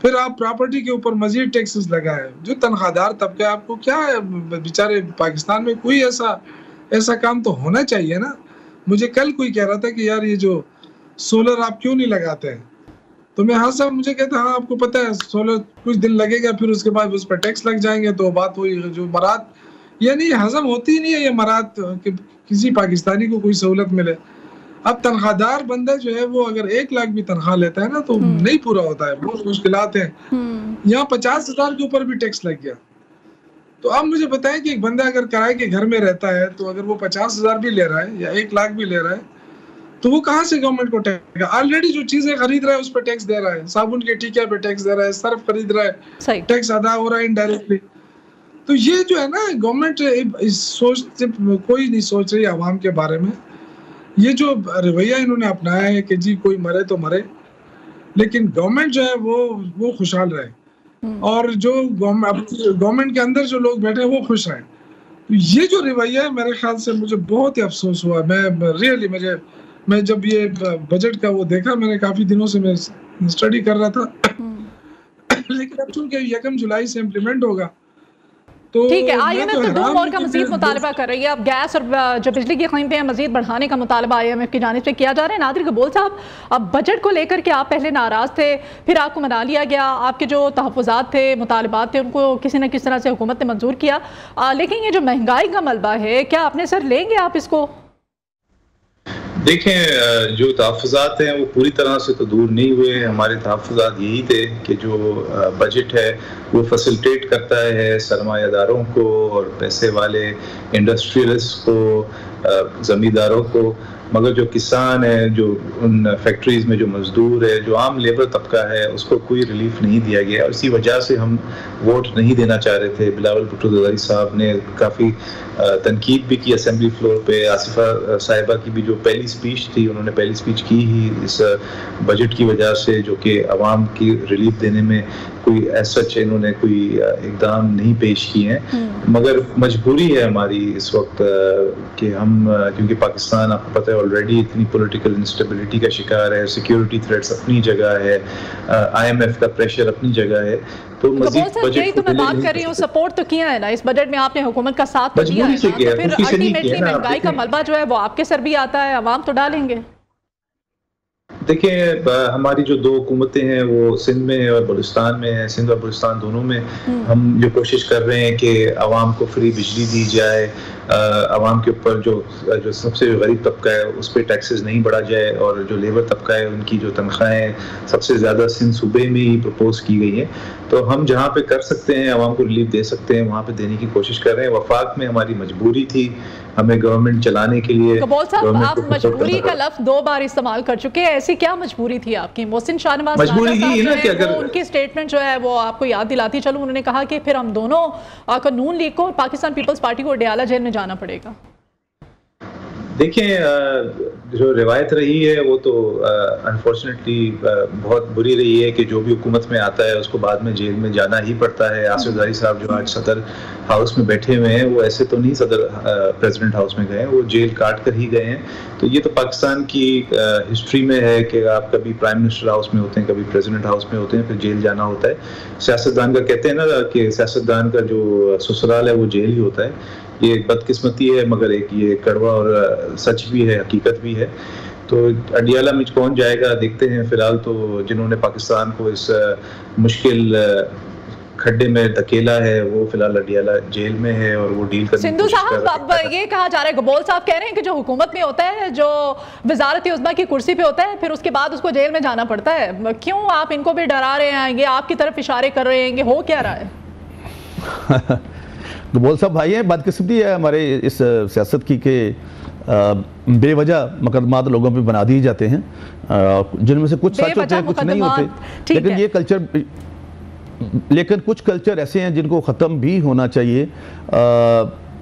پھر آپ پراپرٹی کے اوپر مزید ٹیکسز لگائیں. جو تنخواہ دار طبقہ آپ کو کیا ہے بیچارے پاکستان میں کوئی ایسا کام تو ہونا چاہیے نا. مجھے کل کوئی کہہ رہا تھا کہ یار یہ جو سولر آپ کیوں نہیں لگاتے ہیں, تو میں ہاں صاحب مجھے کہتا ہاں آپ کو پتہ ہے سولر کچھ دن لگے گا پھر اس کے بعد اس پر ٹیکس لگ جائیں گے, تو بات ہوئی جو مراد یعنی ہضم ہوتی نہیں ہے یہ مراد کہ کسی پاکستانی کو کوئی سہولت ملے. اب تنخواہ دار بندہ جو ہے وہ اگر 1 لاکھ بھی تنخواہ لیتا ہے نا تو نہیں پورا ہوتا ہے, بہت مشکلات ہیں. یہاں 50,000 کے اوپر بھی ٹیکس لگ گیا. تو اب مجھے بتائیں کہ ایک بندہ اگر کرائے کے گھر میں رہتا ہے تو اگر وہ 50,000 بھی لے رہا ہے یا 1 لاکھ بھی لے رہا ہے تو وہ کہاں سے گورنمنٹ کو ٹیکس, آلریڈی جو چیزیں خرید رہا ہے اس پہ ٹیکس دے رہا ہے, صابن کے ٹیکے پہ ٹیکس دے رہا ہے, صرف خرید رہا ہے ٹیکس ادا ہو رہا ہے انڈائریکٹلی. تو یہ جو ہے نا گورنمنٹ کوئی نہیں سوچ رہی عوام کے بارے میں. یہ جو رویہ انہوں نے اپنایا ہے کہ جی کوئی مرے تو مرے, لیکن گورنمنٹ جو ہے وہ خوشحال رہے اور جو گورنمنٹ کے اندر جو لوگ بیٹھے وہ خوش رہیں. تو یہ جو رویہ ہے میرے خیال سے مجھے بہت ہی افسوس ہوا. میں جب یہ بجٹ کا وہ دیکھا, میں نے کافی دنوں سے میں اسٹڈی کر رہا تھا, لیکن اب چونکہ 1 جولائی سے امپلیمنٹ ہوگا تو ٹھیک ہے. آئی ایم ایف تو 2 مور کا مزید مطالبہ کر رہی ہے. اب گیس اور جو بجلی کی قیمتیں ہیں مزید بڑھانے کا مطالبہ آئی ایم ایف کی جانب سے کیا جا رہا ہے. نادر قبول صاحب, اب بجٹ کو لے کر کے آپ پہلے ناراض تھے, پھر آپ کو منا لیا گیا, آپ کے جو تحفظات تھے مطالبات تھے ان کو کسی نہ کس طرح سے حکومت نے منظور کیا, لیکن یہ جو مہنگائی کا ملبہ ہے کیا اپنے سر لیں گے آپ اس کو؟ دیکھیں جو تحفظات ہیں وہ پوری طرح سے تو دور نہیں ہوئے. ہمارے تحفظات یہی تھے کہ جو بجٹ ہے وہ فیسلٹیٹ کرتا ہے سرمایہ داروں کو اور پیسے والے انڈسٹریلسٹ کو, زمینداروں کو, مگر جو کسان ہے, جو ان فیکٹریز میں جو مزدور ہے, جو عام لیبر طبقہ ہے, اس کو کوئی ریلیف نہیں دیا گیا. اسی وجہ سے ہم ووٹ نہیں دینا چاہ رہے تھے. بلاول بھٹو زرداری صاحب نے کافی تنقید بھی کی اسمبلی فلور پہ. آصفہ صاحبہ کی بھی جو پہلی سپیچ تھی, انہوں نے پہلی سپیچ کی ہی اس بجٹ کی وجہ سے, جو کہ عوام کی ریلیف دینے میں کوئی ایسا انہوں نے کوئی اقدام نہیں پیش کیے ہیں. مگر مجبوری ہے ہماری اس وقت کہ ہم, کیونکہ پاکستان آپ کو پتہ ہے آلریڈی اتنی پولیٹیکل انسٹیبلٹی کا شکار ہے, سیکیورٹی تھریٹس اپنی جگہ ہے, آئی ایم ایف کا پریشر اپنی جگہ ہے, تو مزید یہی تو میں بات کر رہی ہوں, سپورٹ تو کیا ہے نا اس بجٹ میں آپ نے, حکومت کا ساتھ تو دیا ہے نا, تو پھر الٹیمیٹلی مہنگائی کا ملبہ جو ہے وہ آپ کے سر بھی آتا ہے, عوام تو ڈالیں گے. دیکھیں ہماری جو 2 حکومتیں ہیں وہ سندھ میں اور بلوچستان میں ہیں, سندھ اور بلوچستان دونوں میں ہم جو کوشش کر رہے ہیں کہ عوام کو فری بجلی دی جائے, عوام کے اوپر جو سب سے غریب طبقہ ہے اس پہ ٹیکسز نہیں بڑھا جائے, اور جو لیبر طبقہ ہے ان کی جو تنخواہیں سب سے زیادہ سندھ صوبے میں ہی پروپوز کی گئی ہیں. تو ہم جہاں پہ کر سکتے ہیں عوام کو ریلیف دے سکتے ہیں وہاں پہ دینے کی کوشش کر رہے ہیں. وفاق میں ہماری مجبوری تھی, ہمیں گورنمنٹ چلانے کے لیے. قبول صاحب, آپ مجبوری کا لفظ 2 بار استعمال کر چکے ہیں, ایسی کیا مجبوری تھی آپ کی؟ محسن شاہ نواز مجبوری ہی نا کہ اگر ان کی سٹیٹمنٹ جو ہے وہ آپ کو یاد دلاتی چلوں, انہوں نے کہا کہ پھر ہم دونوں نون لیگ کو اور پاکستان پیپلز پارٹی کو ڈیالہ جیل میں جانا پڑے گا. دیکھیں جو روایت رہی ہے وہ تو انفارچونیٹلی بہت بری رہی ہے کہ جو بھی حکومت میں آتا ہے اس کو بعد میں جیل میں جانا ہی پڑتا ہے. آصف زرداری صاحب جو آج صدر ہاؤس میں بیٹھے ہوئے ہیں وہ ایسے تو نہیں صدر پریزیڈنٹ ہاؤس میں گئے, وہ جیل کاٹ کر ہی گئے ہیں. تو یہ تو پاکستان کی ہسٹری میں ہے کہ آپ کبھی پرائم منسٹر ہاؤس میں ہوتے ہیں, کبھی پریزیڈنٹ ہاؤس میں ہوتے ہیں, پھر جیل جانا ہوتا ہے. سیاستدان کا کہتے ہیں نا کہ سیاستدان کا جو سسرال ہے وہ جیل ہی ہوتا ہے. یہ ایک بدقسمتی ہے مگر ایک یہ کڑوا اور سچ بھی ہے, حقیقت بھی ہے. تو اڈیالہ میں کون جائے گا دیکھتے ہیں. فی الحال تو جنہوں نے پاکستان کو اس مشکل کھڈے میں دھکیلا ہے وہ فی الحال اڈیالہ جیل میں ہے اور وہ ڈیل کرنے کی سندھو صاحب اب یہ کہا جا رہا ہے, گبول صاحب کہہ رہے ہیں کہ جو حکومت میں ہوتا ہے, جو وزارت عظمیٰ کی کرسی پہ ہوتا ہے, پھر اس کے بعد اس کو جیل میں جانا پڑتا ہے. کیوں آپ ان کو بھی ڈرا رہے ہیں, یہ آپ کی طرف اشارے کر رہے ہیں, کہ ہو کیا رہا ہے؟ گبول صاحب بھائی ہیں, بدقسمتی ہے ہمارے اس سیاست کی کہ بے وجہ مقدمات لوگوں پہ بنا دیے جاتے ہیں, جن میں سے کچھ سچ ہوتے ہیں کچھ نہیں ہوتے. لیکن یہ کلچر کچھ کلچر ایسے ہیں جن کو ختم بھی ہونا چاہیے.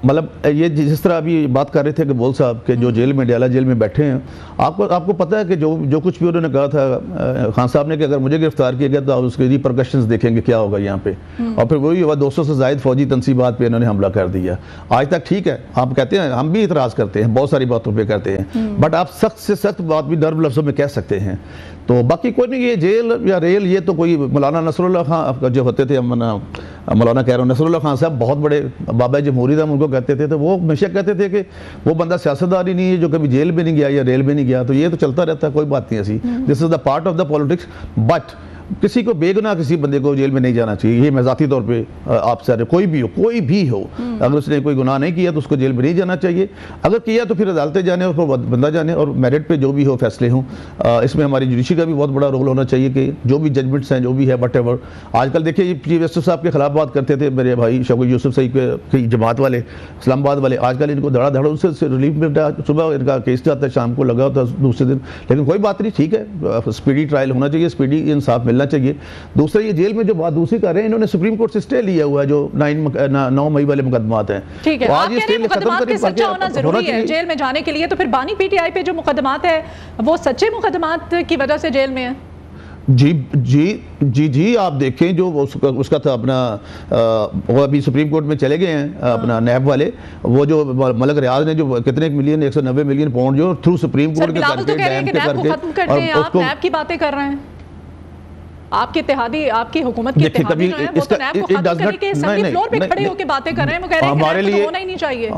مطلب یہ جس طرح ابھی بات کر رہے تھے کہ بول صاحب کہ جو جیل میں ڈیالہ جیل میں بیٹھے ہیں، آپ کو پتہ ہے کہ جو کچھ بھی انہوں نے کہا تھا خان صاحب نے کہ اگر مجھے گرفتار کیا گیا تو آپ اس کے ریپرکشنز دیکھیں گے کیا ہوگا یہاں پہ، اور پھر وہی ہوا 200 سے زائد فوجی تنصیبات پہ انہوں نے حملہ کر دیا. آج تک ٹھیک ہے آپ کہتے ہیں، ہم بھی اعتراض کرتے ہیں بہت ساری باتوں پہ کرتے ہیں، بٹ آپ سخت سے سخت بات بھی نرم لفظوں میں کہہ سکتے ہیں. تو باقی کوئی نہیں، یہ جیل یا ریل یہ تو کوئی مولانا نصر اللہ خان جو ہوتے تھے، مولانا کہہ رہا ہوں نصر اللہ خان صاحب بہت بڑے بابا جمہوریت ہم ان کو کہتے تھے، تو وہ ہمیشہ کہتے تھے کہ وہ بندہ سیاستدار ہی نہیں ہے جو کبھی جیل میں نہیں گیا یا ریل میں نہیں گیا. تو یہ تو چلتا رہتا ہے، کوئی بات نہیں ایسی. This is the part of the politics. But کسی کو بے گناہ کسی بندے کو جیل میں نہیں جانا چاہیے. یہ میں ذاتی طور پہ آپ سے کوئی بھی ہو اگر اس نے کوئی گناہ نہیں کیا تو اس کو جیل میں نہیں جانا چاہیے. اگر کیا تو پھر عدالتیں جانے اور بندہ جانے اور میرٹ پہ جو بھی ہو فیصلے ہوں. اس میں ہماری جوڈیشری کا بھی بہت بڑا رول ہونا چاہیے کہ جو بھی ججمنٹس ہیں جو بھی ہے وٹ ایور. آج کل دیکھیے چیف جسٹس صاحب کے خلاف بات کرتے تھے میرے بھائی شوکت یوسف صاحب کی جماعت والے اسلام آباد والے، آج کل ان کو دھڑا دھڑ سے ریلیف ملتا ہے. صبح ان کا کیس جاتا ہے، شام کو لگا ہوتا ہے دوسرے دن. لیکن کوئی بات نہیں، ٹھیک ہے، اسپیڈی ٹرائل ہونا چاہیے، اسپیڈی انصاف ملنا چاہیے. دوسرا یہ جیل میں جو بات دوسری کر رہے ہیں، انہوں نے سپریم کورٹ سے اسٹے لیا ہوا ہے جو 9 مئی والے مقدمات ہیں. ٹھیک ہے، آپ کہہ رہے ہیں مقدمات کے سچا ہونا ضروری ہے جیل میں جانے کے لیے، تو پھر بانی پی ٹی آئی پہ جو مقدمات ہے وہ سچے مقدمات کی وجہ سے جیل میں ہیں؟ جی آپ دیکھیں جو اس کا تھا اپنا، وہ ابھی سپریم کورٹ میں چلے گئے ہیں اپنا نیب والے، وہ جو ملک ریاض نے جو کتنے ملین 190 ملین پاؤنڈ جو تھرو سپریم کورٹ کے کر کے ڈیم کے کر کے، ختم کر دیں. آپ نیب کی باتیں کر رہے ہیں، آپ کی اتحادی، آپ کی حکومت کی اتحادی جو ہیں وہ تو نیب کو ختم کرنے کے اسمبلی فلور پہ کھڑے ہو کے باتیں کر رہے ہیں. وہ کہہ رہے ہیں کہ نیب کو ہونا ہی نہیں چاہیے.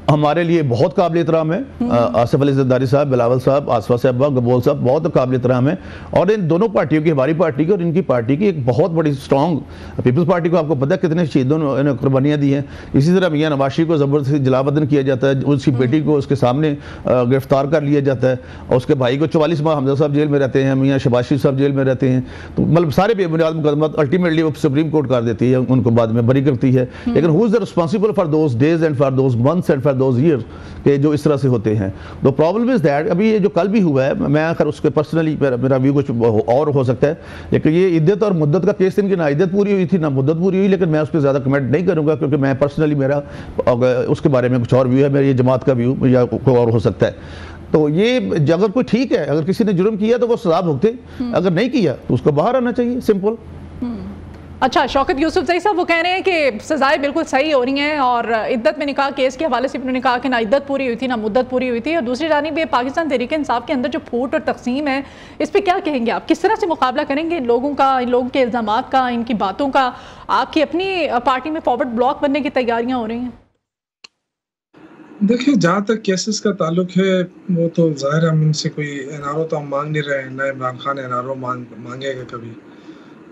ہمارے لیے بہت قابل احترام ہے آصف علی زرداری صاحب، بلاول صاحب، آصفہ صاحبہ، گبول صاحب، بہت قابل احترام ہے. اور ان دونوں پارٹیوں کی، ہماری پارٹی کی اور ان کی پارٹی کی ایک بہت بڑی سٹرونگ، پیپلز پارٹی کو آپ کو پتہ ہے کتنے شہیدوں نے قربانیاں دی ہیں. اسی طرح میاں نواز شریف کو زبردستی جلا وطن کیا جاتا ہے، اس کی بیٹی کو اس کے سامنے گرفتار کر لیا جاتا ہے، اور اس کے بھائی کو 44 ماہ حمزہ صاحب جیل میں رہتے ہیں، میاں شہباز شریف صاحب جیل میں رہتے ہیں. تو مطلب سارے بے بنیاد مقدمات الٹیمیٹلی وہ سپریم کورٹ کر دیتی ہے، ان کو بعد میں بری کرتی ہے. لیکن who is the responsible for those days and for those months and for those years کہ جو اس طرح سے ہوتے ہیں. تو پرابلم از دیٹ ابھی یہ جو کل بھی ہوا ہے، میں آخر اس کے پرسنلی میرا ویو کچھ اور ہو سکتا ہے، لیکن یہ عدت اور مدت کا کیس ان کی نہ عدت پوری ہوئی تھی نہ مدت پوری ہوئی. لیکن میں اس پہ زیادہ کمنٹ نہیں کروں گا کیونکہ میں پرسنلی میرا اس کے بارے میں کچھ اور ویو ہے، میری جماعت کا ویو یا کوئی اور ہو سکتا ہے. تو یہ اگر کوئی ٹھیک ہے، اگر کسی نے جرم کیا تو وہ سزا بھگتے، اگر نہیں کیا تو اس کو باہر آنا چاہیے، سمپل. اچھا، شوکت یوسف زئی صاحب وہ کہہ رہے ہیں کہ سزائیں بالکل صحیح ہو رہی ہیں، اور عدت میں نکاح کیس کے حوالے سے انہوں نے کہا کہ نہ عدت پوری ہوئی تھی نہ مدت پوری ہوئی تھی. اور دوسری جانب یہ پاکستان تحریک انصاف کے اندر جو پھوٹ اور تقسیم ہے، اس پہ کیا کہیں گے آپ؟ کس طرح سے مقابلہ کریں گے ان لوگوں کا، ان لوگوں کے الزامات کا، ان کی باتوں کا؟ آپ کی اپنی پارٹی میں فارورڈ بلاک بننے کی تیاریاں ہو رہی ہیں. دیکھیں جہاں تک کیسز کا تعلق ہے وہ تو ظاہر ہے ہم ان سے کوئی این آر او تو ہم مانگ نہیں رہے ہیں، نہ Imran Khan N R O مانگے گا کبھی.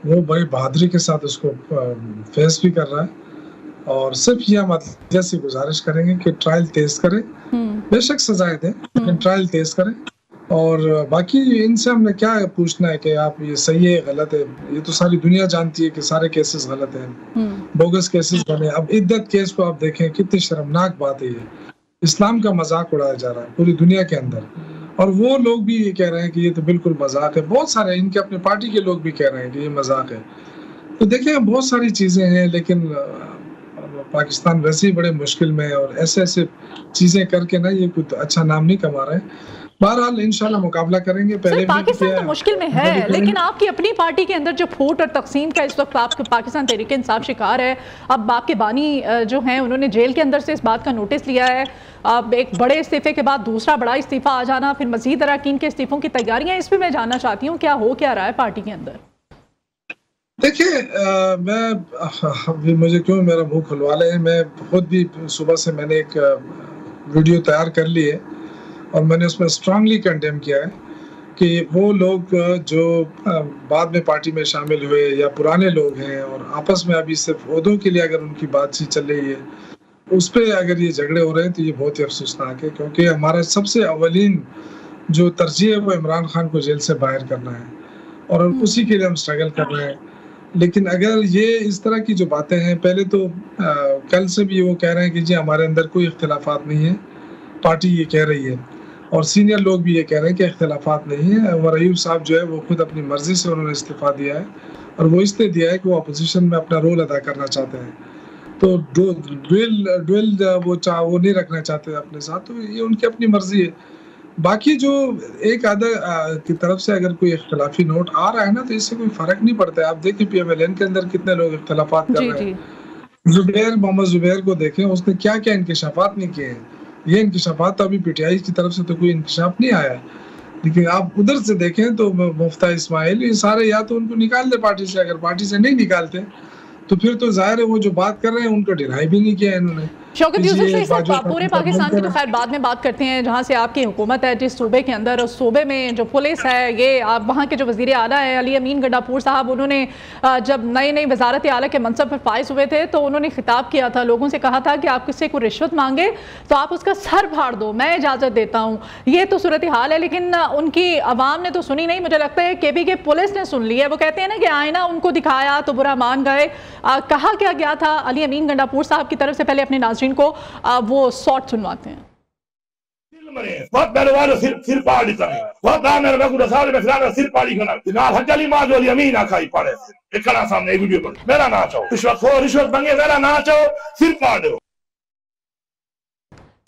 وہ بڑی بہادری کے ساتھ اس کو فیس بھی کر رہا ہے، اور صرف یہ ہم عدلیہ سے گزارش کریں گے کہ ٹرائل تیز کریں، بے شک سزائیں دیں لیکن ٹرائل تیز کریں. اور باقی ان سے ہم نے کیا پوچھنا ہے کہ آپ یہ صحیح ہے غلط ہے، یہ تو ساری دنیا جانتی ہے کہ سارے کیسز غلط ہیں، بوگس کیسز بنے. اب عدت کیس کو آپ دیکھیں کتنی شرمناک بات ہے، یہ اسلام کا مذاق اڑایا جا رہا ہے پوری دنیا کے اندر، اور وہ لوگ بھی یہ کہہ رہے ہیں کہ یہ تو بالکل مذاق ہے. بہت سارے ان کے اپنے پارٹی کے لوگ بھی کہہ رہے ہیں کہ یہ مذاق ہے. تو دیکھیں بہت ساری چیزیں ہیں، لیکن پاکستان ویسے ہی بڑے مشکل میں، اور ایسے چیزیں کر کے نا یہ کوئی اچھا نام نہیں کما رہے ہیں. بہرحال انشاءاللہ مقابلہ کریں گے. پہلے پاکستان تو مشکل میں ہے، لیکن آپ کی اپنی پارٹی کے اندر جو پھوٹ اور تقسیم کا اس وقت آپ پاکستان تحریک انصاف شکار ہے. اب آپ کے بانی جو ہیں انہوں نے جیل کے اندر سے اس بات کا نوٹس لیا ہے. اب ایک بڑے استعفے کے بعد دوسرا بڑا استعفی آ جانا، پھر مزید اراکین کے استعفوں کی تیاریاں، اس پہ میں جاننا چاہتی ہوں کیا ہو کیا رہا ہے پارٹی کے اندر؟ دیکھیں مجھے کیوں میرا منہ کھلوا لے، میں خود بھی صبح سے میں نے ایک ویڈیو تیار کر لی ہے اور میں نے اس میں اسٹرانگلی کنڈیم کیا ہے کہ وہ لوگ جو بعد میں پارٹی میں شامل ہوئے یا پرانے لوگ ہیں اور آپس میں ابھی صرف عہدوں کے لیے اگر ان کی بات چیت چل رہی ہے، اس پہ اگر یہ جھگڑے ہو رہے ہیں تو یہ بہت ہی افسوسناک ہے، کیونکہ ہمارا سب سے اولین جو ترجیح ہے وہ عمران خان کو جیل سے باہر کرنا ہے اور اسی کے لیے ہم اسٹرگل کر رہے ہیں. لیکن اگر یہ اس طرح کی جو باتیں ہیں، پہلے تو کل سے بھی وہ کہہ رہے ہیں کہ جی ہمارے اندر کوئی اختلافات نہیں ہے، پارٹی یہ کہہ رہی ہے، اور سینئر لوگ بھی یہ کہہ رہے ہیں کہ اختلافات نہیں ہیں. عمر ایوب صاحب جو ہے وہ خود اپنی مرضی سے انہوں نے استعفیٰ دیا ہے، اور وہ اس لیے دیا ہے کہ وہ اپوزیشن میں اپنا رول ادا کرنا چاہتے ہیں. تو ڈویل وہ نہیں رکھنا چاہتے اپنے ساتھ، تو یہ ان کی اپنی مرضی ہے. باقی جو ایک آدھا کی طرف سے اگر کوئی اختلافی نوٹ آ رہا ہے نا تو اس سے کوئی فرق نہیں پڑتا ہے. آپ دیکھیں پی ایم ایل این کے اندر کتنے لوگ اختلافات کر رہے ہیں. محمد زبیر کو دیکھیں، اس نے کیا کیا انکشافات نہیں کیے ہیں. یہ انکشافات ابھی پی ٹی آئی کی طرف سے تو کوئی انکشاف نہیں آیا ہے، لیکن آپ ادھر سے دیکھیں تو مفتاح اسماعیل یہ سارے یا تو ان کو نکال دے پارٹی سے، اگر پارٹی سے نہیں نکالتے تو پھر تو ظاہر ہے وہ جو بات کر رہے ہیں ان کو ڈینائی بھی نہیں کیا انہوں نے. شوکت یوسف صحیح صاحب، پورے پاکستان کی تو خیر بعد میں بات کرتے ہیں جہاں سے آپ کی حکومت ہے، جس صوبے کے اندر، اس صوبے میں جو پولیس ہے، یہ وہاں کے جو وزیر اعلیٰ ہے علی امین گنڈاپور صاحب، انہوں نے جب نئی وزارت اعلیٰ کے منصب پر فائز ہوئے تھے تو انہوں نے خطاب کیا تھا، لوگوں سے کہا تھا کہ آپ کس سے کوئی رشوت مانگے تو آپ اس کا سر پھاڑ دو، میں اجازت دیتا ہوں. یہ تو صورتحال ہے، لیکن ان کی عوام نے تو سنی نہیں. مجھے لگتا ہے کہ بھی پولیس نے سن لی ہے. وہ کہتے ہیں نا کہ آئینہ ان کو دکھایا تو برا مان گئے. کہا کیا گیا تھا علی امین گنڈاپور صاحب کی طرف سے؟ پہلے اپنے ناظرین کو وہ سوٹ سنواتے ہیں.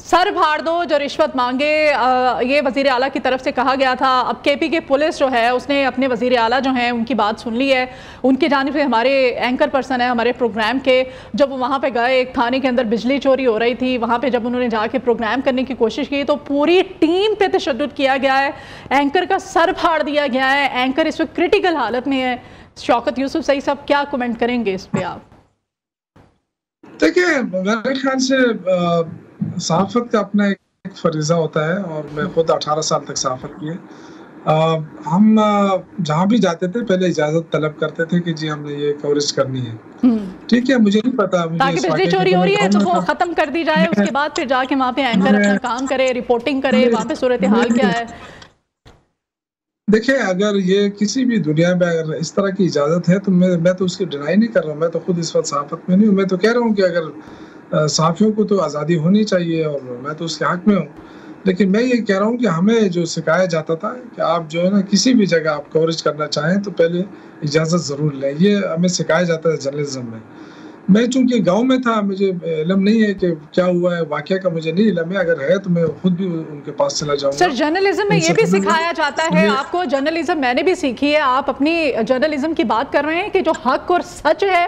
سر پھاڑ دو جو رشوت مانگے، یہ وزیر اعلیٰ کی طرف سے کہا گیا تھا. اب کے پی کے پولیس جو ہے اس نے اپنے وزیر اعلیٰ جو ہیں ان کی بات سن لی ہے. ان کی جانب سے ہمارے اینکر پرسن ہیں ہمارے پروگرام کے، جب وہ وہاں پہ گئے، ایک تھانے کے اندر بجلی چوری ہو رہی تھی، وہاں پہ جب انہوں نے جا کے پروگرام کرنے کی کوشش کی تو پوری ٹیم پہ تشدد کیا گیا ہے، اینکر کا سر پھاڑ دیا گیا ہے. اینکر اس وقت کریٹیکل حالت میں ہے. شوکت یوسف صحیح صاحب کیا کمنٹ کریں گے اس پہ آپ؟ دیکھیں میرے خیال سے صحافت کا اپنا ایک فریضہ ہوتا ہے، اور میں خود 18 سال تک صحافت کی ہے. ہم جہاں بھی جاتے تھے پہلے اجازت طلب کرتے تھے کہ جی ہم نے یہ کوریج کرنی ہے. ٹھیک ہے، مجھے نہیں پتا تاکہ بجلی چوری ہو رہی ہے تو وہ ختم کر دی جائے، اس کے بعد پھر جا کے وہاں پہ اینکر اپنا کام کرے، رپورٹنگ کرے وہاں پہ صورتحال کیا ہے. دیکھیں اگر یہ کسی بھی دنیا میں اگر اس طرح کی اجازت ہے تو میں تو اس کی ڈینائی نہیں کر رہا ہوں. میں تو خود اس وقت صحافت میں نہیں ہوں. میں تو کہہ رہا ہوں کہ اگر صحافیوں کو تو آزادی ہونی چاہیے اور میں تو اس کے حق میں ہوں، لیکن میں یہ کہہ رہا ہوں کہ ہمیں جو سکھایا جاتا تھا کہ آپ جو ہے نا کسی بھی جگہ آپ کوریج کرنا چاہیں تو پہلے اجازت ضرور لیں. یہ ہمیں سکھایا جاتا ہے جرنلزم میں. میں چونکہ گاؤں میں تھا، مجھے علم نہیں ہے کہ کیا ہوا ہے، واقعہ کا مجھے نہیں علم ہے. اگر ہے تو میں خود بھی ان کے پاس چلا جاؤں گا. سر جرنلزم میں یہ بھی سکھایا جاتا ہے آپ کو؟ جرنلزم میں نے بھی سیکھی ہے. آپ اپنی جرنلزم کی بات کر رہے ہیں کہ جو حق اور سچ ہے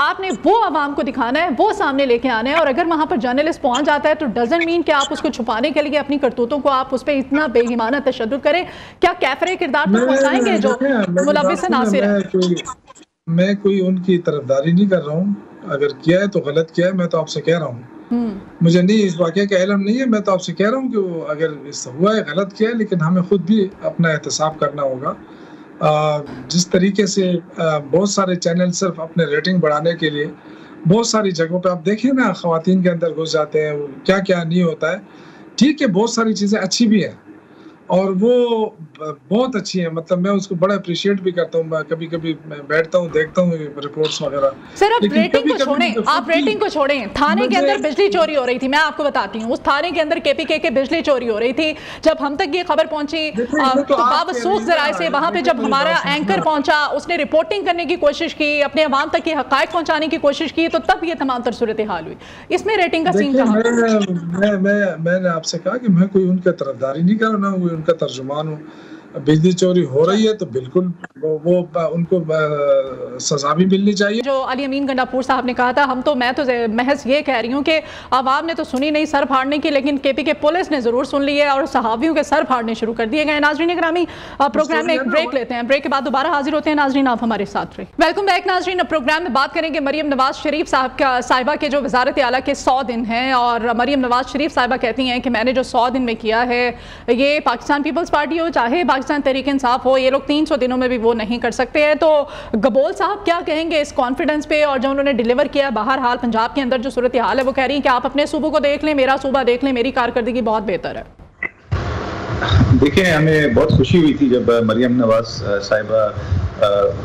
آپ نے وہ عوام کو دکھانا ہے، وہ سامنے لے کے آنا ہے. اور اگر وہاں پر جرنلسٹ پہنچ جاتا ہے تو ڈزنٹ مین کہ آپ اس کو چھپانے کے لیے اپنی کرتوتوں کو آپ اس پہ اتنا بے ایمانہ تشدد کریں. کیا کیفر کردار تک پہنچائیں گے جو ملوث ناصر ہے؟ میں کوئی ان کی طرفداری نہیں کر رہا ہوں. اگر کیا ہے تو غلط کیا ہے. میں تو آپ سے کہہ رہا ہوں، مجھے نہیں اس واقعے کا علم نہیں ہے. میں تو آپ سے کہہ رہا ہوں کہ وہ اگر ہوا ہے غلط کیا ہے، لیکن ہمیں خود بھی اپنا احتساب کرنا ہوگا. جس طریقے سے بہت سارے چینل صرف اپنے ریٹنگ بڑھانے کے لیے بہت ساری جگہوں پہ آپ دیکھیں نا خواتین کے اندر گھس جاتے ہیں، کیا کیا نہیں ہوتا ہے. ٹھیک ہے، بہت ساری چیزیں اچھی بھی ہیں اور وہ بہت اچھی ہیں، مطلب میں اس کو بڑا اپریشیٹ بھی کرتا ہوں. کبھی کبھی میں بیٹھتا ہوں دیکھتا ہوں رپورٹس وغیرہ. سر آپ ریٹنگ کو چھوڑیں، آپ ریٹنگ کو چھوڑیں. تھانے کے اندر بجلی چوری ہو رہی تھی، میں آپ کو بتاتی ہوں. اس تھانے کے اندر کے پی کے بجلی چوری ہو رہی تھی. جب ہم تک یہ خبر پہنچی بابسوخ ذرائع سے، وہاں پہ جب ہمارا اینکر پہنچا، اس نے رپورٹنگ کرنے کی کوشش کی، اپنے عوام تک یہ حقائق پہنچانے کی کوشش کی، تو تب یہ تمام تر صورتحال ہوئی. اس میں ریٹنگ کا سین کہاں؟ میں نے آپ سے کہا کہ میں کوئی ان کا طرفداری نہیں کر رہا ہوں، ان کا ترجمان ہوں. بجلی چوری ہو رہی ہے تو بالکل وہ ان کو سزا بھی ملنی چاہیے. جو علی امین گنڈاپور صاحب نے کہا تھا، میں تو محض یہ کہہ رہی ہوں کہ عوام نے تو سنی نہیں سر پھاڑنے کی، لیکن کے پی کے پولیس نے ضرور سن لی ہے اور صحافیوں کے سر پھاڑنے شروع کر دیے گئے. ناظرین گرامی، پروگرام میں ایک بریک لیتے ہیں، بریک کے بعد دوبارہ حاضر ہوتے ہیں. ناظرین آپ ہمارے ساتھ رہیں. ویلکم بیک ناظرین. پروگرام میں بات کریں گے مریم نواز شریف صاحبہ کے جو وزارت اعلیٰ کے 100 دن ہیں، اور مریم نواز شریف صاحبہ کہتی ہیں کہ میں نے جو 100 دن میں کیا ہے، یہ پاکستان پیپلز پارٹی ہو چاہے پاکستان تحریک انصاف ہو، یہ لوگ 300 دنوں میں بھی وہ نہیں کر سکتے ہیں. تو گبول صاحب کیا کہیں گے اس کانفیڈنس پہ اور جو انہوں نے ڈیلیور کیا؟ بہرحال پنجاب کے اندر جو صورتحال ہے وہ کہہ رہی ہیں کہ آپ اپنے صوبوں کو دیکھ لیں، میرا صوبہ دیکھ لیں، میری کارکردگی بہت بہتر ہے. دیکھیں ہمیں بہت خوشی ہوئی تھی جب مریم نواز صاحبہ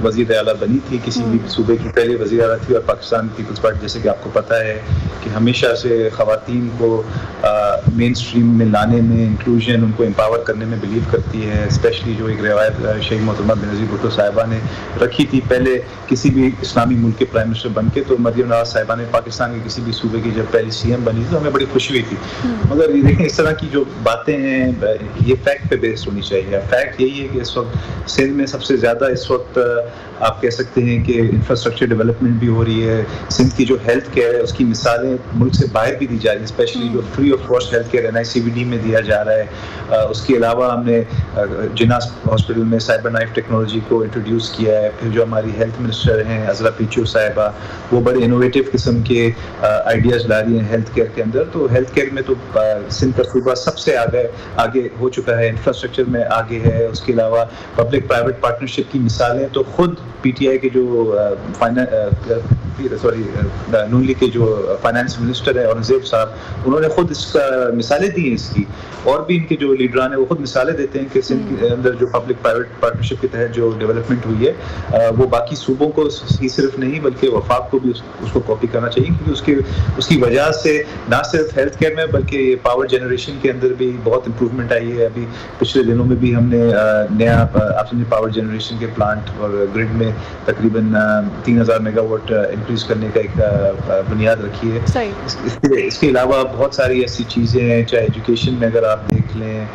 وزیر اعلیٰ بنی تھی. کسی بھی صوبے کی پہلی وزیر اعلیٰ تھی، اور پاکستان پیپلز پارٹی جیسے کہ آپ کو پتہ ہے کہ ہمیشہ سے خواتین کو مین اسٹریم میں لانے میں، انکلوژن، ان کو امپاور کرنے میں بلیو کرتی ہے. اسپیشلی جو ایک روایت شہید محترمہ بینظیر بھٹو صاحبہ نے رکھی تھی پہلے کسی بھی اسلامی ملک کے پرائم منسٹر بن کے، تو مریم نواز صاحبہ نے پاکستان کے کسی بھی صوبے کی جب پہلی سی ایم بنی تو ہمیں بڑی خوشی ہوئی تھی. مگر یہ دیکھیں اس طرح کی جو باتیں ہیں یہ فیکٹ پہ بیسڈ ہونی چاہیے. فیکٹ یہی ہے کہ اس وقت سندھ میں سب سے زیادہ اس وقت آپ کہہ سکتے ہیں کہ انفراسٹرکچر ڈیولپمنٹ بھی ہو رہی ہے. سندھ کی جو ہیلتھ کیئر ہے اس کی مثالیں ملک سے باہر بھی دی جا رہی ہیں، اسپیشلی جو free of cost health care NICVD میں دیا جا رہا ہے. اس کے علاوہ ہم نے جناح ہاسپٹل میں سائبر نائف ٹیکنالوجی کو انٹروڈیوس کیا ہے. پھر جو ہماری ہیلتھ منسٹر ہیں عزرا پیچو صاحبہ، وہ بڑے انوویٹیو قسم کے آئیڈیاز لا رہی ہیں ہیلتھ کیئر کے اندر. تو ہیلتھ کیئر میں تو سندھ کا صوبہ سب سے آگے ہو چکا ہے، انفراسٹرکچر میں آگے ہے. اس کے علاوہ پبلک پرائیویٹ پارٹنرشپ کی مثالیں تو خود PTI کے جو نون لیگ کے جو فائنانس منسٹر ہے اورنگزیب صاحب، انہوں نے خود اس کا مثالیں دی ہیں اس کی. اور بھی ان کے جو لیڈران ہیں وہ خود مثالیں دیتے ہیں کہ سندھ کے اندر جو پبلک پرائیویٹ پارٹنرشپ کے تحت جو ڈیولپمنٹ ہوئی ہے وہ باقی صوبوں کو ہی صرف نہیں بلکہ وفاق کو بھی اس کو کاپی کرنا چاہیے، کیونکہ اس کی وجہ سے نہ صرف ہیلتھ کیئر میں بلکہ پاور جنریشن کے اندر بھی بہت امپروومنٹ آئی ہے. ابھی پچھلے دنوں میں بھی ہم نے نیا آپ سمجھے پاور جنریشن کے پلانٹ اور گرڈ میں تقریباً 3000 میگا واٹ انکریز کرنے کا ایک بنیاد رکھی ہے. اس کے علاوہ بہت ساری ایسی چیزیں ہیں، چاہے ایجوکیشن میں اگر آپ دیکھ لیں،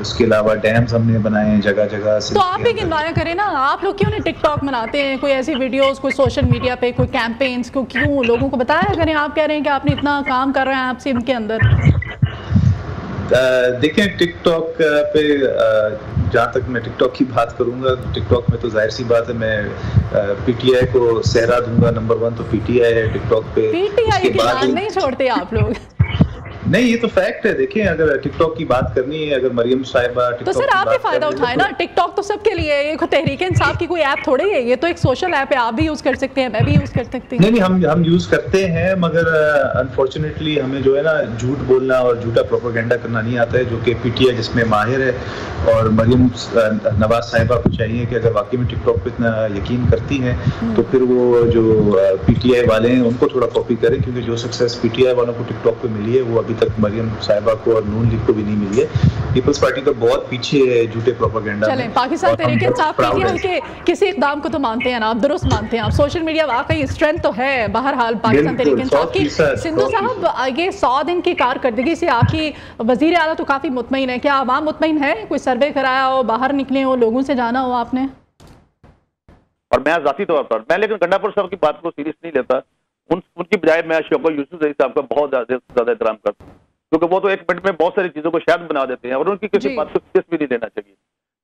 اس کے علاوہ ڈیمز ہم نے بنائے ہیں جگہ جگہ. تو آپ بھی گنوایا کریں نا، آپ لوگ کیوں نہیں ٹک ٹاک بناتے ہیں، کوئی ایسی ویڈیوز، کوئی سوشل میڈیا پہ کوئی کیمپینز کو کیوں لوگوں کو بتایا کریں؟ آپ کہہ رہے ہیں کہ آپ نے اتنا کام کر رہے ہیں آپ سندھ کے اندر. دیکھیں ٹک ٹاک پہ جہاں تک میں ٹک ٹاک کی بات کروں گا، ٹک ٹاک میں تو ظاہر سی بات ہے میں PTI کو صحرا دوں گا. نمبر 1 تو PTI ہے ٹک ٹاک پہ. PTI کے نام نہیں چھوڑتے آپ لوگ. نہیں، یہ تو فیکٹ ہے. دیکھیں اگر ٹک ٹاک کی بات کرنی ہے، اگر مریم صاحبہ تو سر آپ بھی فائدہ اٹھائیں نا. ٹک ٹاک تو سب کے لیے ہے، یہ تحریک انصاف کی کوئی ایپ تھوڑی ہے، یہ تو ایک سوشل ایپ ہے. آپ بھی یوز کر سکتے ہیں، میں بھی یوز کر سکتی ہوں. نہیں، ہم یوز کرتے ہیں، مگر انفارچونیٹلی ہمیں جو ہے نا جھوٹ بولنا اور جھوٹا پروپیگنڈا کرنا نہیں آتا ہے، جو کہ PTI جس میں ماہر ہے. اور مریم نواز صاحبہ کو چاہیے کہ اگر واقعی میں ٹک ٹاک پہ اتنا یقین کرتی ہیں تو پھر وہ جو PTI والے ہیں ان کو تھوڑا کاپی کریں، کیونکہ جو سکسیس PTI والوں کو ٹک ٹاک پہ ملی ہے وہ ابھی تک مریم صاحبہ کو اور نون لیگ کو بھی نہیں ملی ہے. پیپلز پارٹی تو بہت پیچھے ہے جھوٹے پروپیگنڈا میں. چلیں، پاکستان تحریک انصاف PTI کے کسی اقدام کو تو مانتے ہیں نا آپ، درست مانتے ہیں آپ. سوشل میڈیا واقعی اسٹرینتھ تو ہے بہرحال پاکستان تحریک انصاف کی. سندھو صاحب، یہ 100 دن کی کارکردگی سے آپ کی وزیر اعلیٰ تو کافی مطمئن ہے. کیا عوام مطمئن ہے؟ کوئی سروے کرایا ہو، باہر نکلے ہو، لوگوں سے جانا ہو آپ نے؟ اور میں ذاتی طور پر لیکن گنڈاپور صاحب کی بات کو سیریس نہیں لیتا. ان کی بجائے میں شوکت یوسف زئی صاحب کا بہت زیادہ احترام کرتا ہوں، کیونکہ وہ تو ایک منٹ میں بہت ساری چیزوں کو شاید بنا دیتے ہیں اور ان کی کسی بات کو سیریس بھی نہیں لینا چاہیے.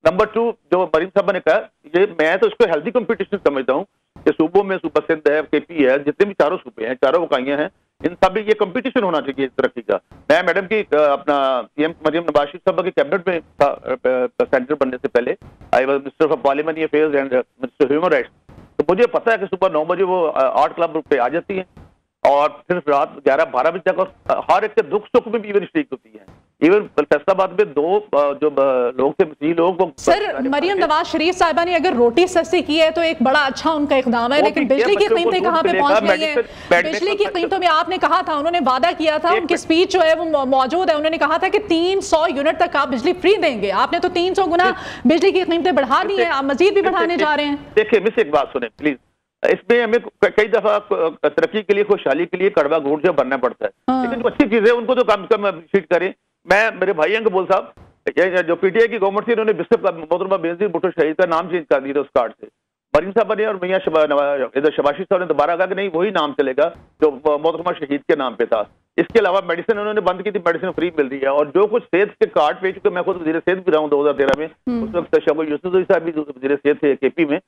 نمبر 2، جو مریم صاحبہ نے کہا، یہ میں تو اس کو ہیلدی کمپٹیشن سمجھتا ہوں کہ صوبوں میں صوبہ سندھ ہے، KP ہے، جتنے بھی چاروں صوبے ہیں، چاروں وقائیاں ہیں، ان سب یہ کمپٹیشن ہونا چاہیے ترقی کا. میں میڈم کی اپنا PM مریم نواز شریف صاحبہ کی کیبنٹ میں تھا سینٹر بننے سے پہلے. I was minister of parliamentary affairs and minister human rights. تو مجھے پتا ہے کہ صبح 9 بجے وہ آرٹ کلب پہ آ جاتی ہیں اور پھر رات 11-12 بجے تک، اور ہر ایک کے دکھ سکھ میں بھی ایون شریک ہوتی ہیں. ایون فیصل آباد میں 2 جو لوگ تھے مسیح لوگ، وہ سر مریم نواز شریف صاحبہ نے اگر روٹی سستی کی ہے تو ایک بڑا اچھا ان کا اقدام ہے، لیکن بجلی کی قیمتیں کہاں پہ پہنچ گئی ہیں؟ بجلی کی قیمتوں میں آپ نے کہا تھا، انہوں نے وعدہ کیا تھا، ان کی سپیچ جو ہے وہ موجود ہے، انہوں نے کہا تھا کہ 300 یونٹ تک آپ بجلی فری دیں گے. آپ نے تو 300 گنا بجلی کی قیمتیں بڑھا دی ہیں، آپ مزید بھی بڑھانے جا رہے ہیں. دیکھیں مجھ سے ایک بات سنیں پلیز، اس میں ہمیں کئی دفعہ ترقی کے لیے، خوشحالی کے لیے کڑوا گھونٹ جو بننا پڑتا ہے، لیکن جو اچھی چیزیں ان کو تو کم سے کم اپریشیٹ کریں. میں میرے بھائی ہیں قبول صاحب، جو PTI کی گورنمنٹ تھی، انہوں نے محترمہ بینظیر بھٹو شہید کا نام چینج کر دیا اس کارڈ سے. مریم صاحبہ نے اور میاں شباشی صاحب نے دوبارہ کہا کہ نہیں وہی نام چلے گا جو محترمہ شہید کے نام پہ تھا. اس کے علاوہ میڈیسن انہوں نے بند کی تھی، میڈیسن فری مل رہی ہے. اور جو کچھ صحت کے کارڈ پہ، چونکہ میں خود وزیر صحت بھی رہا ہوں 2013 میں، اس وقت شوکت یوسف زئی صاحب بھی وزیر صحت تھے KP میں،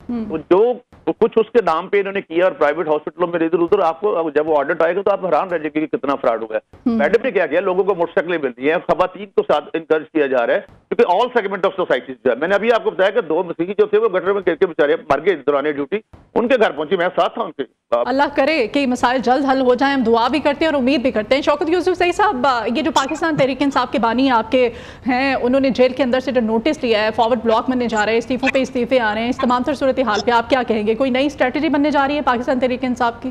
جو کچھ اس کے نام پہ انہوں نے کیا اور پرائیویٹ ہاسپٹلوں میں ادھر ادھر، آپ کو جب وہ آڈٹ آئے گا تو آپ حیران رہ جائیں گے کہ کتنا فراڈ ہوا ہے. میڈم نے کیا کیا، لوگوں کو موٹر سائیکلیں مل رہی ہیں، خواتین کو ساتھ انکریج کیا جا رہا ہے، کیونکہ آل سیگمنٹ آف سوسائٹی جو ہے. میں نے ابھی آپ کو بتایا کہ 2 مسیحی جو تھے وہ گٹر میں گر کے بیچارے مر گئے دوران ڈیوٹی، ان کے گھر پہنچی، میں ساتھ تھا ان کے. اللہ کرے کہ مسائل جلد حل ہو جائیں، ہم دعا بھی کرتے ہیں اور امید بھی کرتے ہیں. شوکت یوسف زئی صاحب، یہ جو پاکستان تحریک انصاف کے بانی آپ کے ہیں، انہوں نے جیل کے اندر سے جو نوٹس لیا ہے، فارورڈ بلاک بننے جا رہے ہیں، استعفوں پہ استعفے آ رہے ہیں، اس تمام تر صورتحال پہ آپ کیا کہیں گے؟ کوئی نئی اسٹریٹجی بننے جا رہی ہے پاکستان تحریک انصاف کی؟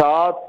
7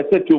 SHO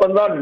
15